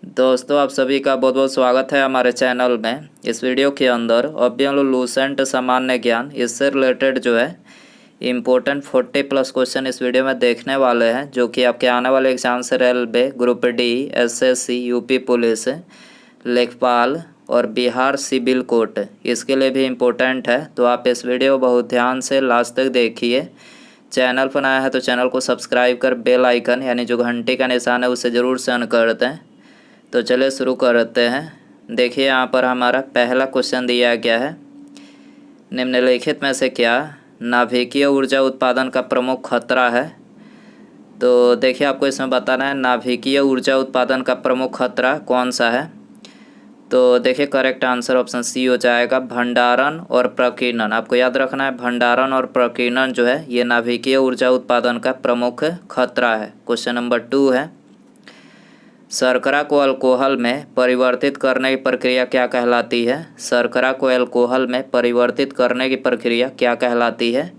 दोस्तों आप सभी का बहुत बहुत स्वागत है हमारे चैनल में। इस वीडियो के अंदर अव्यवलुसेंट सामान्य ज्ञान इससे रिलेटेड जो है इम्पोर्टेंट 40+ क्वेश्चन इस वीडियो में देखने वाले हैं, जो कि आपके आने वाले एग्जाम से railway group D, SSC, UP police, लेखपाल और बिहार सिविल कोर्ट इसके लिए भी इम्पोर्टेंट है। तो आप इस वीडियो बहुत ध्यान से लास्ट तक देखिए। चैनल पर नया है तो चैनल को सब्सक्राइब कर बेल आइकन यानी जो घंटे का निशान है उसे ज़रूर से ऑन कर दें। तो चलिए शुरू करते हैं। देखिए यहाँ पर हमारा पहला क्वेश्चन दिया गया है, निम्नलिखित में से क्या नाभिकीय ऊर्जा उत्पादन का प्रमुख खतरा है। तो देखिए आपको इसमें बताना है नाभिकीय ऊर्जा उत्पादन का प्रमुख खतरा कौन सा है। तो देखिए करेक्ट आंसर ऑप्शन सी हो जाएगा, भंडारण और प्रकीर्णन। आपको याद रखना है भंडारण और प्रकीर्णन जो है ये नाभिकीय ऊर्जा उत्पादन का प्रमुख खतरा है। क्वेश्चन नंबर 2 है, शर्करा को अल्कोहल में परिवर्तित करने की प्रक्रिया क्या कहलाती है। शर्करा को अल्कोहल में परिवर्तित करने की प्रक्रिया क्या कहलाती है।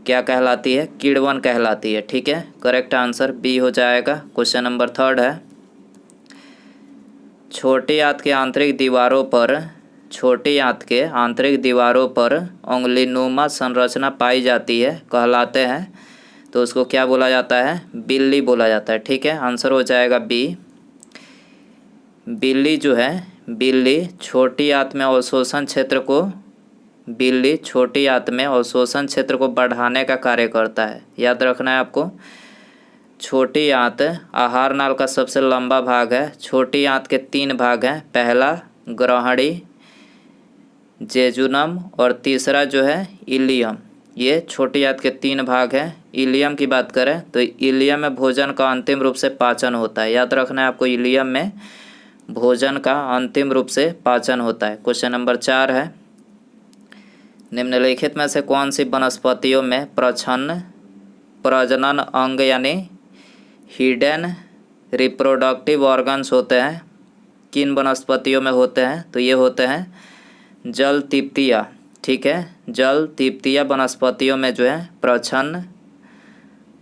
क्या कहलाती है? किण्वन कहलाती है। ठीक है, करेक्ट आंसर बी हो जाएगा। क्वेश्चन नंबर 3 है, छोटी आंत के आंतरिक दीवारों पर उंगलीनुमा संरचना पाई जाती है कहलाते हैं, तो उसको क्या बोला जाता है? बिल्ली बोला जाता है। ठीक है, आंसर हो जाएगा बी। बिल्ली जो है, बिल्ली छोटी आंत में अवशोषण क्षेत्र को बढ़ाने का कार्य करता है। याद रखना है आपको, छोटी आंत आहार नाल का सबसे लंबा भाग है। छोटी आंत के 3 भाग हैं, पहला ग्रहणी, जेजुनम और तीसरा जो है इलियम। ये छोटी आंत के 3 भाग हैं। इलियम की बात करें तो इलियम में भोजन का अंतिम रूप से पाचन होता है। याद रखना है आपको, इलियम में भोजन का अंतिम रूप से पाचन होता है। क्वेश्चन नंबर 4 है, निम्नलिखित में से कौन सी वनस्पतियों में प्रजनन अंग यानी हिडन रिप्रोडक्टिव ऑर्गन्स होते हैं। किन वनस्पतियों में होते हैं? तो ये होते हैं जल तिप्तिया। ठीक है, जल तिप्तिया वनस्पतियों में जो है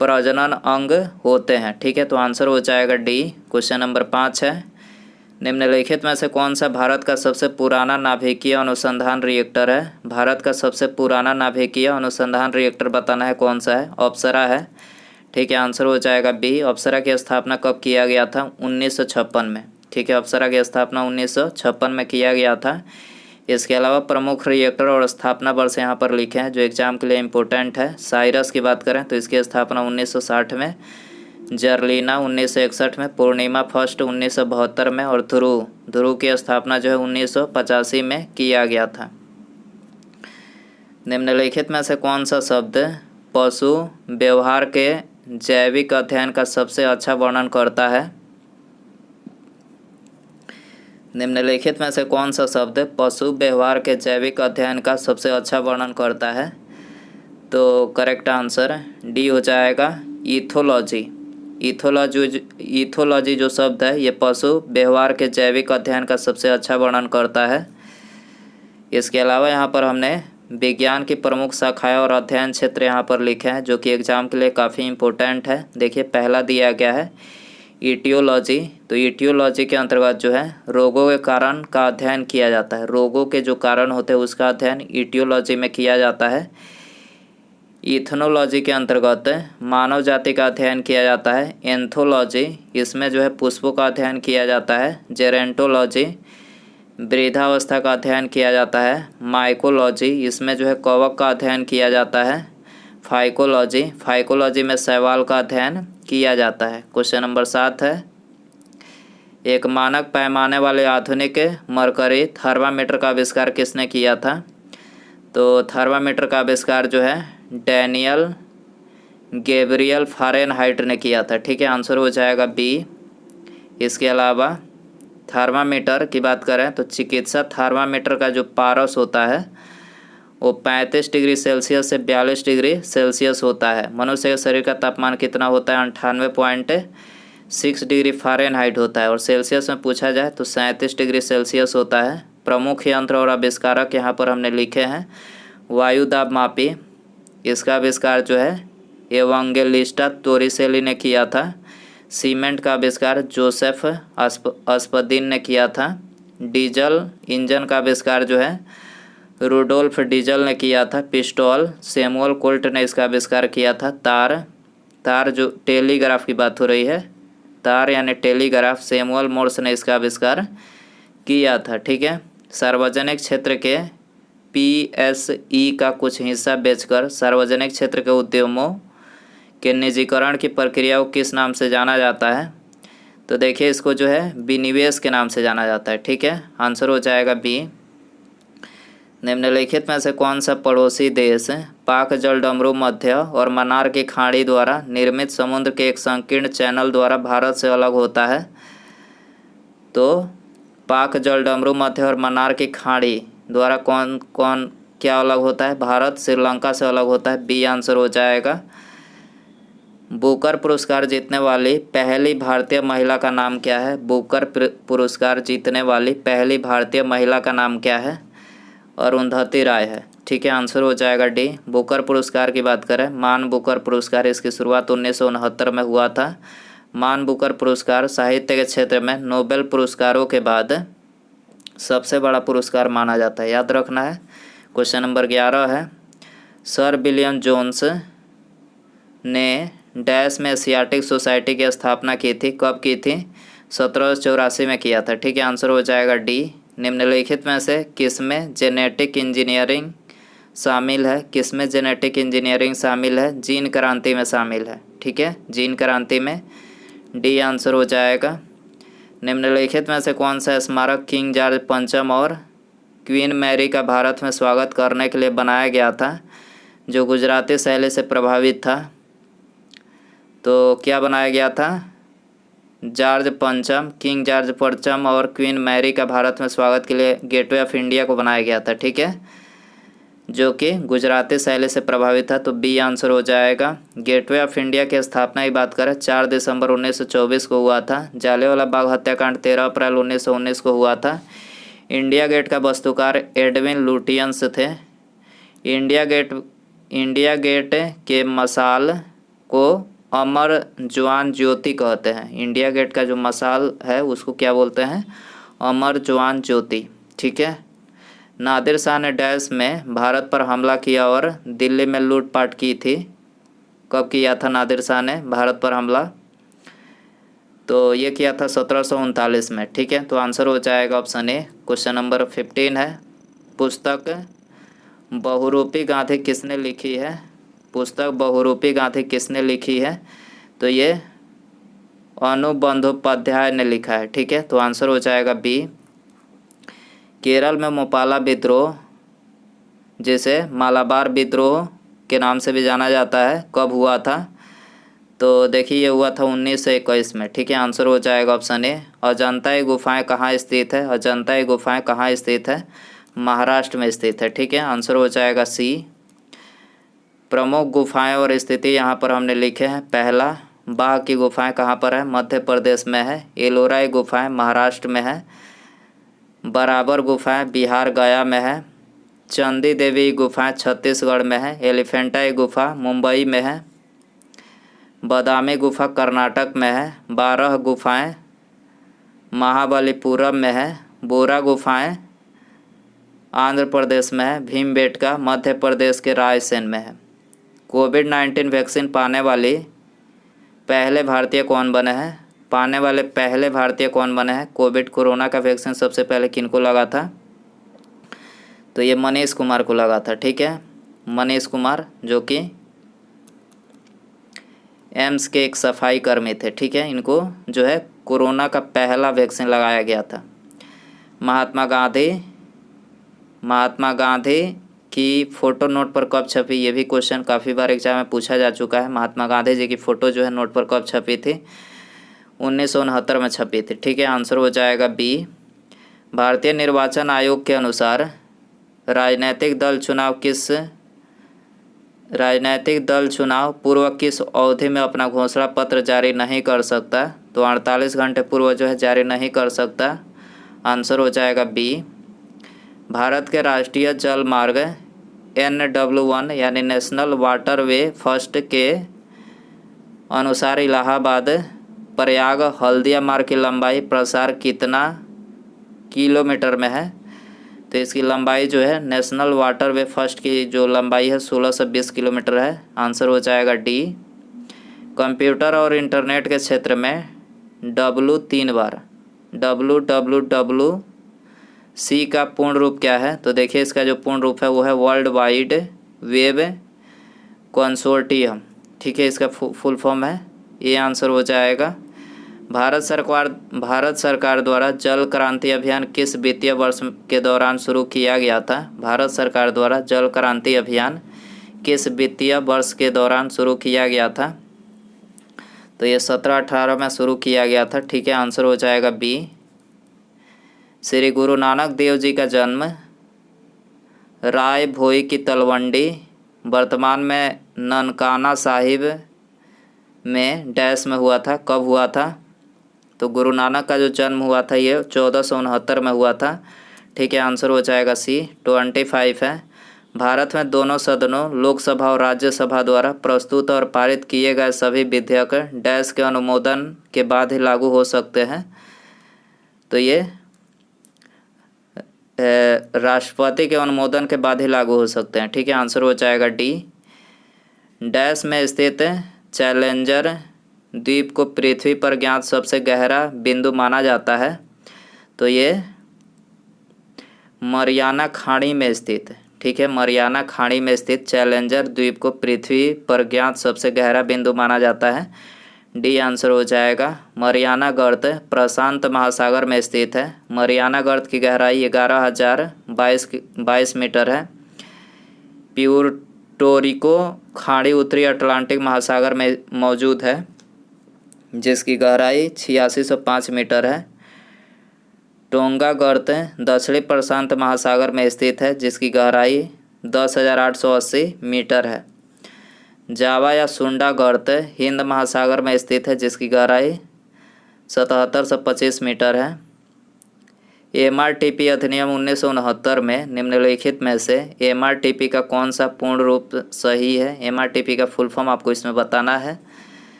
प्रजनन अंग होते हैं। ठीक है, तो आंसर हो जाएगा डी। क्वेश्चन नंबर 5 है, निम्नलिखित में से कौन सा भारत का सबसे पुराना नाभिकीय अनुसंधान रिएक्टर है। भारत का सबसे पुराना नाभिकीय अनुसंधान रिएक्टर बताना है कौन सा है। अप्सरा है। ठीक है, आंसर हो जाएगा बी। अप्सरा की स्थापना कब किया गया था? 1956 में। ठीक है, अप्सरा की स्थापना 1956 में किया गया था। इसके अलावा प्रमुख रिएक्टर और स्थापना वर्ष यहाँ पर लिखे हैं जो एग्जाम के लिए इम्पोर्टेंट है। साइरस की बात करें तो इसकी स्थापना 1960 में, जर्लिना 1961 में, पूर्णिमा फर्स्ट 1972 में और ध्रुव की स्थापना जो है 1985 में किया गया था। निम्नलिखित में से कौन सा शब्द पशु व्यवहार के जैविक अध्ययन का सबसे अच्छा वर्णन करता है। निम्नलिखित में से कौन सा शब्द पशु व्यवहार के जैविक अध्ययन का सबसे अच्छा वर्णन करता है। तो करेक्ट आंसर डी हो जाएगा, इथोलॉजी। इथोलॉजी जो शब्द है ये पशु व्यवहार के जैविक अध्ययन का सबसे अच्छा वर्णन करता है। इसके अलावा यहाँ पर हमने विज्ञान की प्रमुख शाखाएं और अध्ययन क्षेत्र यहाँ पर लिखे हैं जो कि एग्जाम के लिए काफ़ी इम्पोर्टेंट है। देखिए पहला दिया गया है ईटियोलॉजी। तो ईटियोलॉजी के अंतर्गत जो है रोगों के कारण का अध्ययन किया जाता है। रोगों के जो कारण होते हैं उसका अध्ययन ईटियोलॉजी में किया जाता है। इथनोलॉजी के अंतर्गत मानव जाति का अध्ययन किया जाता है। एंथोलॉजी, इसमें जो है पुष्पों का अध्ययन किया जाता है। जेरेंटोलॉजी, वृद्धावस्था का अध्ययन किया जाता है। माइकोलॉजी, इसमें जो है कवक का अध्ययन किया जाता है। फाइकोलॉजी में शैवाल का अध्ययन किया जाता है। क्वेश्चन नंबर 7 है, एक मानक पैमाने वाले आधुनिक मरकरी थर्मामीटर का आविष्कार किसने किया था। तो थर्मामीटर का आविष्कार जो है डैनियल गैब्रियल फारेनहाइट ने किया था। ठीक है, आंसर हो जाएगा बी। इसके अलावा थर्मामीटर की बात करें तो चिकित्सा थर्मामीटर का जो पारस होता है वो 35 डिग्री सेल्सियस से 42 डिग्री सेल्सियस होता है। मनुष्य के शरीर का तापमान कितना होता है? 98.6 डिग्री फारेनहाइट होता है और सेल्सियस में पूछा जाए तो 37 डिग्री सेल्सियस होता है। प्रमुख यंत्र और आविष्कारक यहाँ पर हमने लिखे हैं। वायुदाब मापी, इसका आविष्कार जो है एवांगेलिस्टा तोरिसेली ने किया था। सीमेंट का आविष्कार जोसेफ अस्पदिन ने किया था। डीजल इंजन का आविष्कार जो है रूडोल्फ डीजल ने किया था। पिस्टल सैमुअल कोल्ट ने इसका आविष्कार किया था। तार जो टेलीग्राफ की बात हो रही है, तार यानी टेलीग्राफ, सैमुअल मोर्स ने इसका आविष्कार किया था। ठीक है। सार्वजनिक क्षेत्र के PSE का कुछ हिस्सा बेचकर सार्वजनिक क्षेत्र के उद्यमों के निजीकरण की प्रक्रिया को किस नाम से जाना जाता है? तो देखिए इसको जो है विनिवेश के नाम से जाना जाता है। ठीक है। आंसर हो जाएगा बी। निम्नलिखित में से कौन सा पड़ोसी देश पाक जलडमरू मध्य और मन्नार की खाड़ी द्वारा निर्मित समुद्र के एक संकीर्ण चैनल द्वारा भारत से अलग होता है? तो पाक जलडमरू मध्य और मन्नार की खाड़ी द्वारा कौन कौन क्या अलग होता है? भारत श्रीलंका से अलग होता है। बी आंसर हो जाएगा। बुकर पुरस्कार जीतने वाली पहली भारतीय महिला का नाम क्या है? बुकर पुरस्कार जीतने वाली पहली भारतीय महिला का नाम क्या है? अरुंधति राय है। ठीक है। आंसर हो जाएगा डी। बुकर पुरस्कार की बात करें, मान बुकर पुरस्कार, इसकी शुरुआत 1969 में हुआ था। मान बुकर पुरस्कार साहित्य के क्षेत्र में नोबेल पुरस्कारों के बाद सबसे बड़ा पुरस्कार माना जाता है, याद रखना है। क्वेश्चन नंबर 11 है, सर विलियम जोन्स ने डैश में एशियाटिक सोसाइटी की स्थापना की थी? कब की थी? 1784 में किया था। ठीक है। आंसर हो जाएगा डी। निम्नलिखित में से किसमें जेनेटिक इंजीनियरिंग शामिल है? किसमें जेनेटिक इंजीनियरिंग शामिल है? जीन क्रांति में शामिल है। ठीक है। जीन क्रांति में। डी आंसर हो जाएगा। निम्नलिखित में से कौन सा स्मारक किंग जॉर्ज पंचम और क्वीन मैरी का भारत में स्वागत करने के लिए बनाया गया था, जो गुजराती शैली से प्रभावित था? तो क्या बनाया गया था? जॉर्ज पंचम, किंग जॉर्ज पंचम और क्वीन मैरी का भारत में स्वागत के लिए गेटवे ऑफ इंडिया को बनाया गया था। ठीक है। जो कि गुजराती शैली से प्रभावित था। तो बी आंसर हो जाएगा। गेटवे ऑफ इंडिया की स्थापना की बात करें 4 दिसंबर 1924 को हुआ था। जलियांवाला बाग हत्याकांड 13 अप्रैल 1919 को हुआ था। इंडिया गेट का वास्तुकार एडविन लुटियंस थे। इंडिया गेट के मसाल को अमर जवान ज्योति कहते हैं। इंडिया गेट का जो मसाल है उसको क्या बोलते हैं? अमर जवान ज्योति। ठीक है। नादिर शाह ने डैश में भारत पर हमला किया और दिल्ली में लूटपाट की थी? कब किया था नादिर शाह ने भारत पर हमला? तो ये किया था 1739 में। ठीक है। तो आंसर हो जाएगा ऑप्शन ए। क्वेश्चन नंबर 15 है, पुस्तक बहुरूपी गांधी किसने लिखी है? पुस्तक बहुरूपी गांधी किसने लिखी है? तो ये अनुबंधोपाध्याय ने लिखा है। ठीक है। तो आंसर हो जाएगा बी। केरल में मोपाला विद्रोह, जिसे मालाबार विद्रोह के नाम से भी जाना जाता है, कब हुआ था? तो देखिए ये हुआ था 1921 में। ठीक है। आंसर हो जाएगा ऑप्शन ए। अजंता गुफाएं कहाँ स्थित है? अजंता गुफाएं कहाँ स्थित है? महाराष्ट्र में स्थित है। ठीक है। आंसर हो जाएगा सी। प्रमुख गुफाएं और स्थिति यहाँ पर हमने लिखे हैं। पहला, बाघ की गुफाएं कहाँ पर है? मध्य प्रदेश में है। एलोरा गुफाएं महाराष्ट्र में है। बराबर गुफाएं बिहार गया में है। चंदी देवी गुफाएं छत्तीसगढ़ में है। एलिफेंटा गुफा मुंबई में है। बादामी गुफा कर्नाटक में है। 12 गुफाएं महाबलीपुरम में है। बोरा गुफाएं आंध्र प्रदेश में है। भीमबेटका मध्य प्रदेश के रायसेन में है। कोविड-19 वैक्सीन पाने वाले पहले भारतीय कौन बने हैं? पाने वाले पहले भारतीय कौन बने हैं? कोरोना का वैक्सीन सबसे पहले किनको लगा था? तो ये मनीष कुमार को लगा था। ठीक है। मनीष कुमार जो कि एम्स के एक सफाई कर्मी थे। ठीक है। इनको जो है कोरोना का पहला वैक्सीन लगाया गया था। महात्मा गांधी की फ़ोटो नोट पर कब छपी? ये भी क्वेश्चन काफ़ी बार एग्जाम में पूछा जा चुका है। महात्मा गांधी जी की फ़ोटो जो है नोट पर कब छपी थी? 1969 में छपी थी। ठीक है। आंसर हो जाएगा बी। भारतीय निर्वाचन आयोग के अनुसार राजनीतिक दल चुनाव पूर्व किस अवधि में अपना घोषणा पत्र जारी नहीं कर सकता? तो 48 घंटे पूर्व जो है जारी नहीं कर सकता। आंसर हो जाएगा बी। भारत के राष्ट्रीय जल मार्ग NW1 यानी नेशनल वाटरवे फर्स्ट के अनुसार इलाहाबाद प्रयाग हल्दिया मार्ग की लंबाई प्रसार कितना किलोमीटर में है? तो इसकी लंबाई जो है नेशनल वाटरवे फर्स्ट की जो लंबाई है 1620 किलोमीटर है। आंसर हो जाएगा डी। कंप्यूटर और इंटरनेट के क्षेत्र में डब्लू 3 बार WWWC का पूर्ण रूप क्या है? तो देखिए इसका जो पूर्ण रूप है वो है वर्ल्ड वाइड वेब कंसोर्टियम। ठीक है, इसका फुल फॉर्म है, ये आंसर हो जाएगा। भारत सरकार द्वारा जल क्रांति अभियान किस वित्तीय वर्ष के दौरान शुरू किया गया था? भारत सरकार द्वारा जल क्रांति अभियान किस वित्तीय वर्ष के दौरान शुरू किया गया था? तो ये 17-18 में शुरू किया गया था। ठीक है, आंसर हो जाएगा बी। श्री गुरु नानक देव जी का जन्म राय भोई की तलवंडी वर्तमान में ननकाना साहिब में डैश में हुआ था। कब हुआ था? तो गुरु नानक का जो जन्म हुआ था ये 1469 में हुआ था। ठीक है, आंसर हो जाएगा सी। 25 है। भारत में दोनों सदनों लोकसभा और राज्यसभा द्वारा प्रस्तुत और पारित किए गए सभी विधेयक डैश के अनुमोदन के बाद ही लागू हो सकते हैं। तो ये राष्ट्रपति के अनुमोदन के बाद ही लागू हो सकते हैं। ठीक है, आंसर हो जाएगा डी। डैश में स्थित चैलेंजर द्वीप को पृथ्वी पर ज्ञात सबसे गहरा बिंदु माना जाता है। तो ये मरियाना खाड़ी में स्थित है। ठीक है, मरियाना खाड़ी में स्थित चैलेंजर द्वीप को पृथ्वी पर ज्ञात सबसे गहरा बिंदु माना जाता है। डी आंसर हो जाएगा। मरियाना गर्त प्रशांत महासागर में स्थित है। मरियाना गर्त की गहराई 11,022 मीटर है। प्यूर्टोरिको खाड़ी उत्तरी अटलांटिक महासागर में मौजूद है जिसकी गहराई 8605 मीटर है। टोंगा गर्त दक्षिणी प्रशांत महासागर में स्थित है जिसकी गहराई 10,880 मीटर है। जावा या सुंडा गर्त हिंद महासागर में स्थित है जिसकी गहराई 7725 मीटर है। MRTP अधिनियम 1969 में निम्नलिखित में से MRTP का कौन सा पूर्ण रूप सही है? MRTP का फुल फॉर्म आपको इसमें बताना है।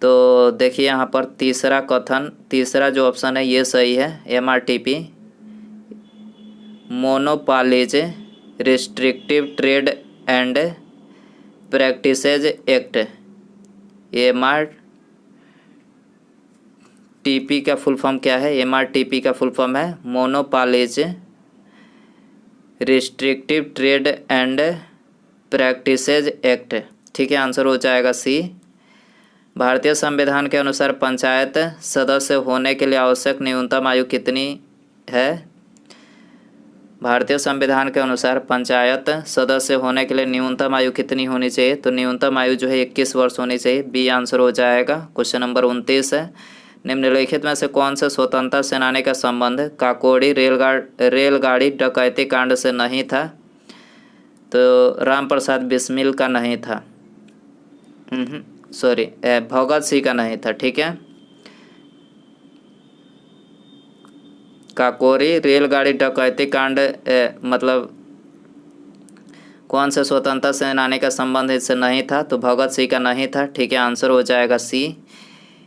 तो देखिए यहाँ पर तीसरा जो ऑप्शन है ये सही है। MRTP monopolies restrictive trade and practices act. MRTP का फुल फॉर्म क्या है? MRTP का फुल फॉर्म है monopolies restrictive trade and practices act. ठीक है, आंसर हो जाएगा सी। भारतीय संविधान के अनुसार पंचायत सदस्य होने के लिए आवश्यक न्यूनतम आयु कितनी है? भारतीय संविधान के अनुसार पंचायत सदस्य होने के लिए न्यूनतम आयु कितनी होनी चाहिए? तो न्यूनतम आयु जो है 21 वर्ष होनी चाहिए। बी आंसर हो जाएगा। क्वेश्चन नंबर 29 है। निम्नलिखित में से कौन से स्वतंत्रता सेनानी का संबंध काकोरी रेलगाड़ी डकैती कांड से नहीं था? तो राम प्रसाद बिस्मिल का नहीं था, भगत सिंह का नहीं था। ठीक है, काकोरी रेलगाड़ी डकैती कांड मतलब कौन से स्वतंत्रता सेनानी का संबंध इससे नहीं था? तो भगत सिंह का नहीं था। ठीक है, आंसर हो जाएगा सी।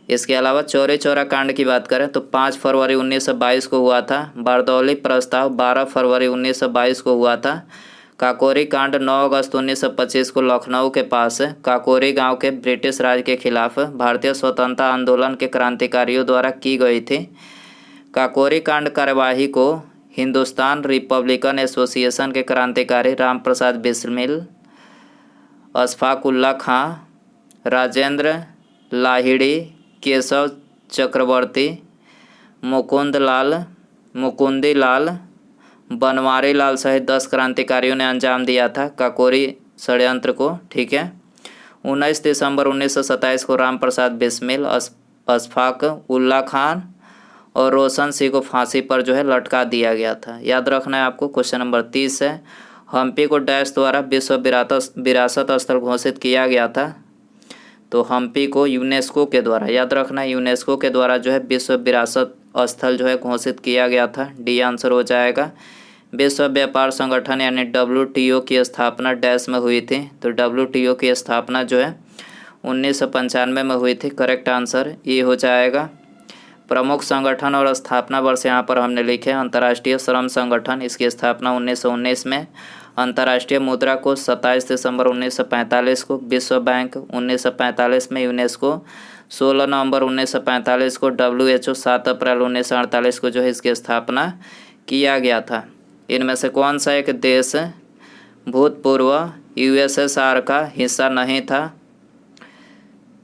इसके अलावा चौरी चौरा कांड की बात करें तो 5 फरवरी 1922 को हुआ था। बारदौली प्रस्ताव 12 फरवरी 1922 को हुआ था। काकोरी कांड 9 अगस्त 1925 को लखनऊ के पास काकोरी गांव के ब्रिटिश राज के खिलाफ भारतीय स्वतंत्रता आंदोलन के क्रांतिकारियों द्वारा की गई थी। काकोरी कांड कार्यवाही को हिंदुस्तान रिपब्लिकन एसोसिएशन के क्रांतिकारी राम प्रसाद बिस्मिल, अशफाक उल्ला खां, राजेंद्र लाहिड़ी, केशव चक्रवर्ती, मुकुंदी लाल, बनवारी लाल सहित 10 क्रांतिकारियों ने अंजाम दिया था काकोरी षड्यंत्र को। ठीक है, 19 दिसंबर 1927 को राम प्रसाद बिस्मिल, अशफाक उल्ला खान और रोशन सिंह को फांसी पर जो है लटका दिया गया था। याद रखना है आपको। क्वेश्चन नंबर 30 है। हम्पी को डैश द्वारा विश्व विरासत स्थल घोषित किया गया था? तो हम्पी को यूनेस्को के द्वारा, याद रखना, यूनेस्को के द्वारा जो है विश्व विरासत स्थल जो है घोषित किया गया था। डी आंसर हो जाएगा। विश्व व्यापार संगठन यानी WTO की स्थापना डैश में हुई थी? तो WTO की स्थापना जो है 1995 में हुई थी। करेक्ट आंसर ये हो जाएगा। प्रमुख संगठन और स्थापना वर्ष यहाँ पर हमने लिखे अंतर्राष्ट्रीय श्रम संगठन, इसकी स्थापना 1919 में। अंतर्राष्ट्रीय मुद्रा कोष 27 दिसंबर 1945 को। विश्व बैंक 1945 में। यूनेस्को 16 नवंबर 1945 को। WHO 7 अप्रैल 1948 को जो है इसकी स्थापना किया गया था। इनमें से कौन सा एक देश भूतपूर्व USSR का हिस्सा नहीं था?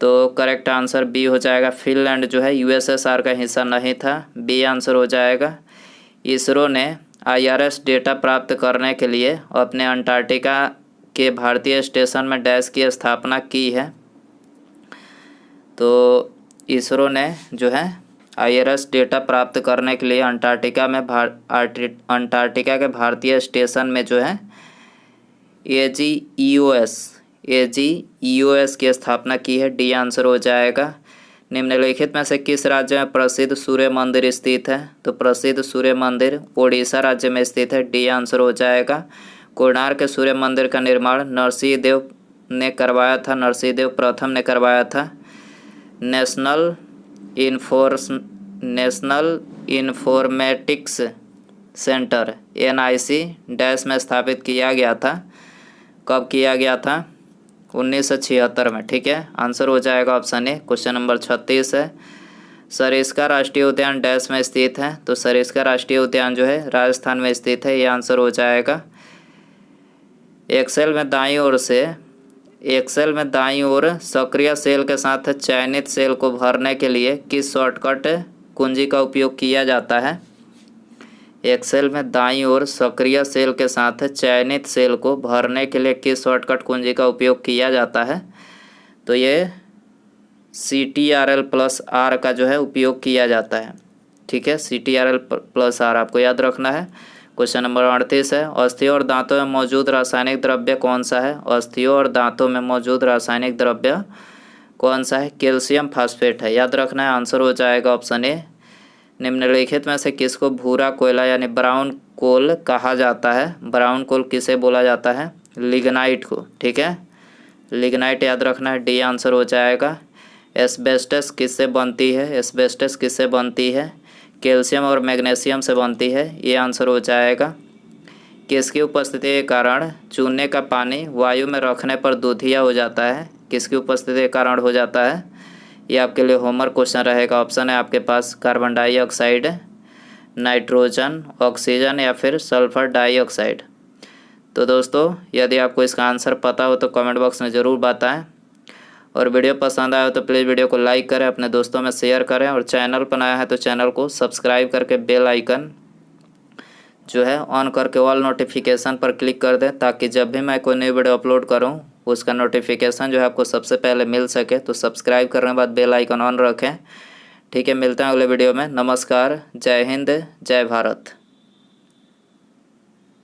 तो करेक्ट आंसर बी हो जाएगा। फिनलैंड जो है USSR का हिस्सा नहीं था। बी आंसर हो जाएगा। इसरो ने IRS डेटा प्राप्त करने के लिए अपने अंटार्कटिका के भारतीय स्टेशन में डैश की स्थापना की है। तो इसरो ने जो है IRS डेटा प्राप्त करने के लिए अंटार्कटिका के भारतीय स्टेशन में जो है AGEOS की स्थापना की है। डी आंसर हो जाएगा। निम्नलिखित में से किस राज्य में प्रसिद्ध सूर्य मंदिर स्थित है? तो प्रसिद्ध सूर्य मंदिर ओडिशा राज्य में स्थित है। डी आंसर हो जाएगा। कोणार्क सूर्य मंदिर का निर्माण नरसिंह देव ने करवाया था। नरसिंह देव प्रथम ने करवाया था। National informatics centre NIC dash में स्थापित किया गया था। कब किया गया था? 1976 में। ठीक है, आंसर हो जाएगा ऑप्शन ए। क्वेश्चन नंबर 36 है। सरिस्का राष्ट्रीय उद्यान डैश में स्थित है? तो सरिस्का राष्ट्रीय उद्यान जो है राजस्थान में स्थित है। ये आंसर हो जाएगा। एक्सेल में दाईं ओर सक्रिय सेल के साथ चयनित सेल को भरने के लिए किस शॉर्टकट कुंजी का उपयोग किया जाता है? एक्सेल में दाईं ओर सक्रिय सेल के साथ चयनित सेल को भरने के लिए किस शॉर्टकट कुंजी का उपयोग किया जाता है? तो ये CTRL+R का जो है उपयोग किया जाता है। ठीक है, CTRL+R आपको याद रखना है। क्वेश्चन नंबर 38 है। अस्थियों और दांतों में मौजूद रासायनिक द्रव्य कौन सा है? अस्थियों और दांतों में मौजूद रासायनिक द्रव्य कौन सा है? कैल्शियम फास्फेट है। याद रखना है। आंसर हो जाएगा ऑप्शन ए। निम्नलिखित में से किसको भूरा कोयला यानी ब्राउन कोल कहा जाता है? ब्राउन कोल किसे बोला जाता है? लिग्नाइट को। ठीक है, लिग्नाइट याद रखना है। डी आंसर हो जाएगा। एस्बेस्टस किससे बनती है? एस्बेस्टस किससे बनती है? कैल्शियम और मैग्नीशियम से बनती है। ये आंसर हो जाएगा। किसकी उपस्थिति के कारण चूने का पानी वायु में रखने पर दूधिया हो जाता है? किसकी उपस्थिति के कारण हो जाता है? ये आपके लिए होमवर्क क्वेश्चन रहेगा। ऑप्शन है आपके पास कार्बन डाइऑक्साइड, नाइट्रोजन, ऑक्सीजन या फिर सल्फर डाइऑक्साइड। तो दोस्तों, यदि आपको इसका आंसर पता हो तो कमेंट बॉक्स में ज़रूर बताएं, और वीडियो पसंद आया हो तो प्लीज़ वीडियो को लाइक करें, अपने दोस्तों में शेयर करें, और चैनल पर नया है तो चैनल को सब्सक्राइब करके बेल आइकन जो है ऑन करके ऑल नोटिफिकेशन पर क्लिक कर दें, ताकि जब भी मैं कोई नई वीडियो अपलोड करूं उसका नोटिफिकेशन जो है आपको सबसे पहले मिल सके। तो सब्सक्राइब करने के बाद बेल आइकन ऑन रखें। ठीक है, मिलते हैं अगले वीडियो में। नमस्कार, जय हिंद, जय भारत।